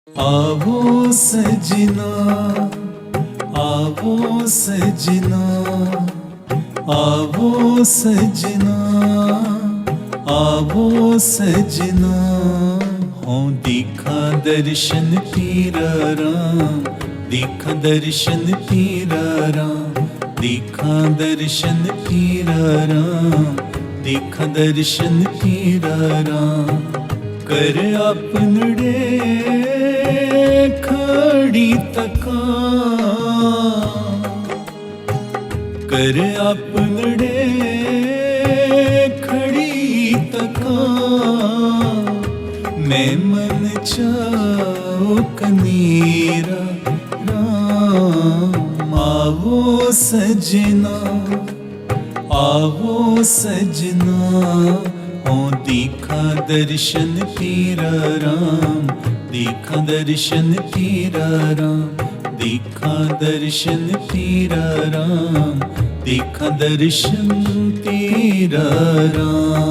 आवो सजना, आवो सजना, आवो सजना, आवो सजना। हों देखा दर्शन तेरा राम, देखा दर्शन तेरा राम, देखा दर्शन तेरा राम, देखा दर्शन तेरा राम। कर आपनड़े खड़ी तका, कर आपनड़े खड़ी तका। मैं मन चाओ कनेरा राम। आवो सजना, आवो सजना, हों देखा दर्शन तेरा राम, देखा दर्शन तेरा राम, देखा दर्शन तेरा राम, देखा दर्शन तेरा राम।